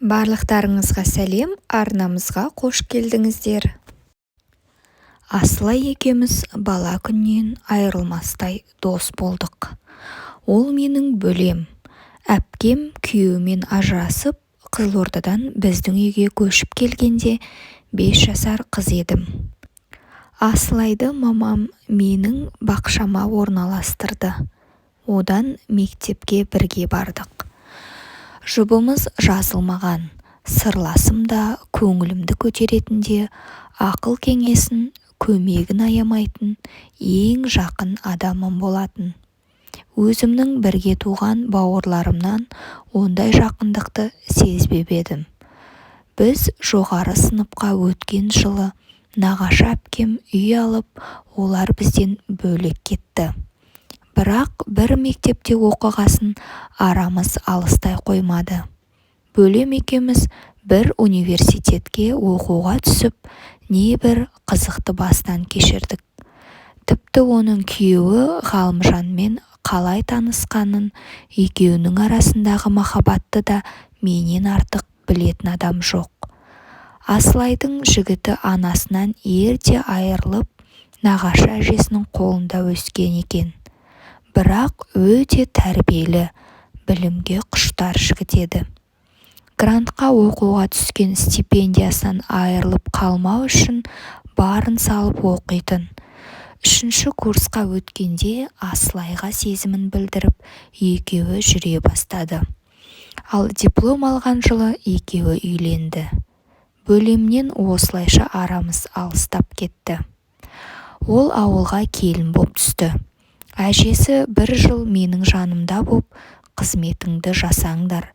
Барлықтарыңызға сәлем, арнамызға қош келдіңіздер. Асылай екеуміз бала күннен айырылмастай дос болдық. Ол менің бөлем. Әпкем күйеуімен ажырасып, Қызылордадан біздің үйге көшіп келгенде 5 жасар қыз едім. Асылайды мамам менің бақшама орналастырды. Одан мектепке бірге бардық. Жұбымыз жазылмаған, сырласым да көңілімді көтеретінде ақыл кеңесін, көмегін аямайтын ең жақын адамым болатын. Өзімнің бірге туған бауырларымнан ондай жақындықты сезбеп едім. Біз жоғары сыныпқа өткен жылы нағашы әпкем үй алып, олар бізден бөлек кетті. Бірақ бір мектепте оқығасын арамыз алыстай қоймады. Бөлем екеуміз бір университетке оқуға түсіп, небір қызықты бастан кешірдік. Тіпті оның күйеуі Ғалымжанмен қалай танысқанын, екеуінің арасындағы махаббатты да менен артық білетін адам жоқ. Асылайдың жігіті анасынан ерте айырылып, нағашы әжесінің қолында өскен екен. Бірақ өте тәрбиелі, білімге құштар жігіт еді. Грантқа оқуға түскен стипендиясынан айырылып қалмау үшін барын салып оқитын. 3-ші курсқа өткенде Асылайға сезімін білдіріп, екеуі жүре бастады. Ал диплом алған жылы екеуі үйленді. Бөлемнен осылайша арамыз алыстап кетті. Ол ауылға келін боп түсті. Әжесі 1 жыл менің жанымда боп, қызметіңді жасаңдар,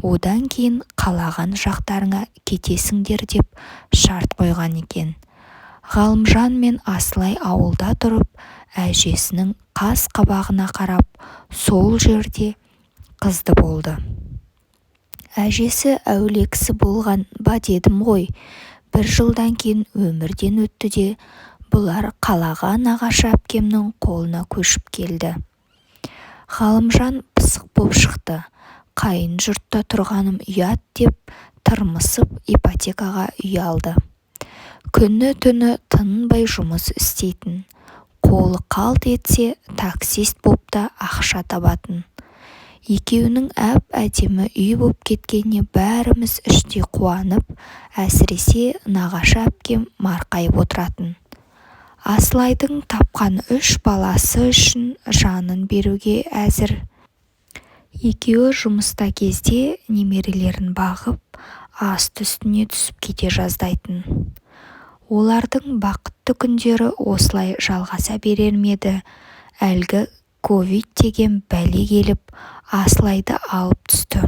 одан кейін қалаған жақтарыңа кетесіңдер деп шарт қойған екен. Ғалымжан мен Асылай ауылда тұрып, әжесінің қас қабағына қарап, сол жерде қызды болды. Әжесі әулие кісі болған ба дедім ғой. 1 жылдан кейін өмірден өтті де, бұлар қалаға нағашы әпкемнің қолына көшіп келді. Ғалымжан пысық боп шықты. Қайын жұртта тұрғаным ұят деп, тырмысып ипотекаға үй алды. Күні-түні тынбай жұмыс істейтін. Қолы қалт етсе, таксист боп та ақша табатын. Екеуінің әп-әдемі үй боп кеткеніне бәріміз іштей қуанып, әсіресе нағашы әпкем марқайып отыратын. Асылайдың тапқан 3 баласы үшін жанын беруге әзір. Екеуі жұмыста кезде немерелерін бағып, асты үстіне түсіп кете жаздайтын. Олардың бақытты күндері осылай жалғаса берер ме еді? Әлгі ковид деген бәле келіп, Асылайды алып түсті.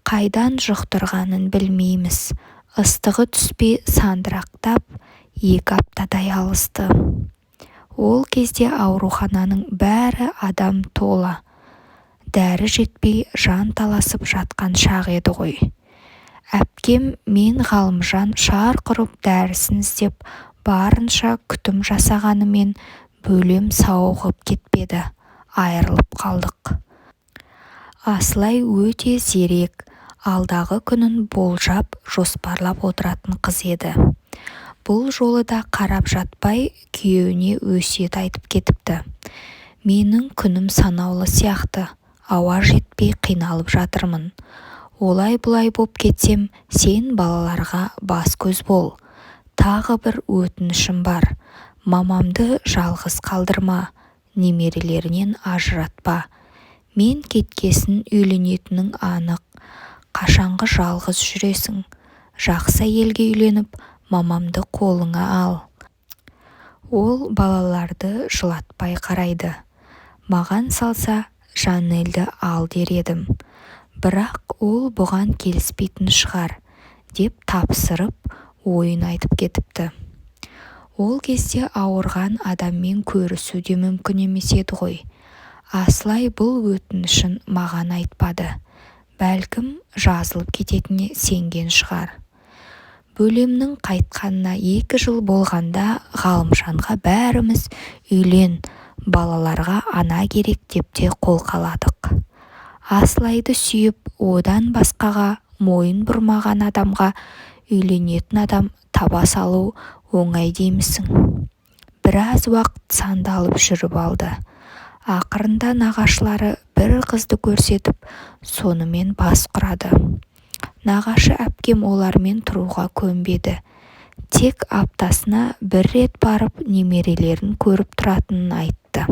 Қайдан жұқтырғанын білмейміз. Ыстығы түспей сандырақтап, 2 аптадай алысты. Ол кезде аурухананың бәрі адам толы. Дәрі жетпей жан таласып жатқан шақ еді ғой. Әпкем мен Ғалымжан шарқ ұрып дәрісін іздеп, барынша күтім жасағанымен бөлем сауығып кетпеді. Айырылып қалдық. Асылай өте зерек, алдағы күнін болжап, жоспарлап отыратын қыз еді. Бұл жолы да қарап жатпай, күйеуіне өсиет айтып кетіпті. Менің күнім санаулы сияқты, ауа жетпей қиналып жатырмын. Олай-бұлай боп кетсем, сен балаларға бас көз бол. Тағы бір өтінішім бар. Мамамды жалғыз қалдырма, немерелерінен ажыратпа. Мен кеткесін үйленетінің анық. Қашанғы жалғыз жүресің. Жақсы әйелге үйленіп, мамамды қолыңа ал. Ол балаларды жылатпай қарайды. Маған салса, Жанелді ал дер едім. Бірақ ол бұған келіспейтін шығар, деп тапсырып, ойын айтып кетіпті. Ол кезде ауырған адаммен көрісу де мүмкін емес еді ғой. Асылай бұл өтінішін маған айтпады. Бәлкім жазылып кететіне сенген шығар. Бөлемнің қайтқанына 2 жыл болғанда Ғалымжанға бәріміз үйлен, балаларға ана керек деп те қол қаладық. Асылайды сүйіп, одан басқаға мойын бұрмаған адамға үйленетін адам таба салу оңай деймісің. Біраз уақыт сандалып жүріп алды. Ақырында нағашылары бір қызды көрсетіп, сонымен бас құрады. Нағашы әпкем олармен тұруға көнбеді. Тек аптасына бір рет барып немерелерін көріп тұратынын айтты.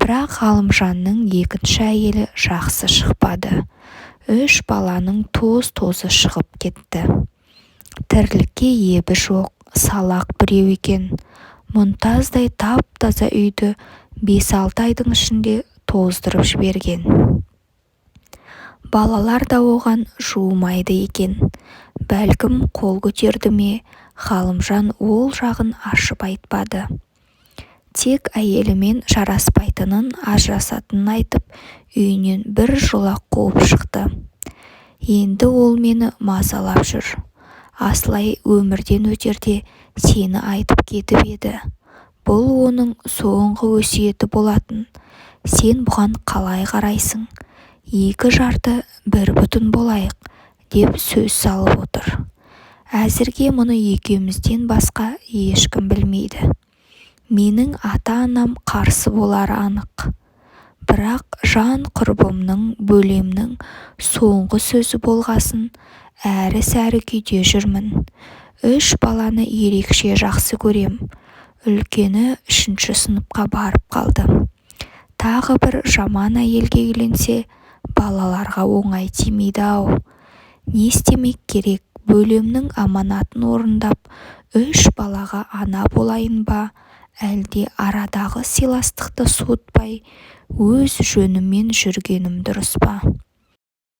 Бірақ Ғалымжанның екінші әйелі жақсы шықпады. 3 баланың тоз-тозы шығып кетті. Тірлікке ебі жоқ, салақ біреу екен. Мұнтаздай тап-таза үйді 5-6 айдың ішінде тоздырып жіберген. Балалар да оған жуымайды екен. Бәлкім қол көтерді ме, Ғалымжан ол жағын ашып айтпады. Тек әйелімен жараспайтынын, ажырасатынын айтып, үйінен бір жолақ қуып шықты. Енді ол мені мазалап жүр. Асылай өмірден өтерде сені айтып кетіп еді. Бұл оның соңғы өсиеті болатын. Сен бұған қалай қарайсың? 2 жарты 1 бүтін болайық, деп сөз салып отыр. Әзірге мұны екеумізден басқа ешкім білмейді. Менің ата-анам қарсы болары анық. Бірақ жан құрбымның, бөлемнің соңғы сөзі болғасын, әрі-сәрі күйде жүрмін. 3 баланы ерекше жақсы көрем. Үлкені 3-ші сыныпқа барып қалды. Тағы бір жаман әйелге үйленсе, балаларға оңай тимейді-ау. Не істемек керек? Бөлемнің аманатын орындап, 3 балаға ана болайын ба, әлде арадағы сыйластықты суытпай, өз жөніммен жүргенім дұрыс па?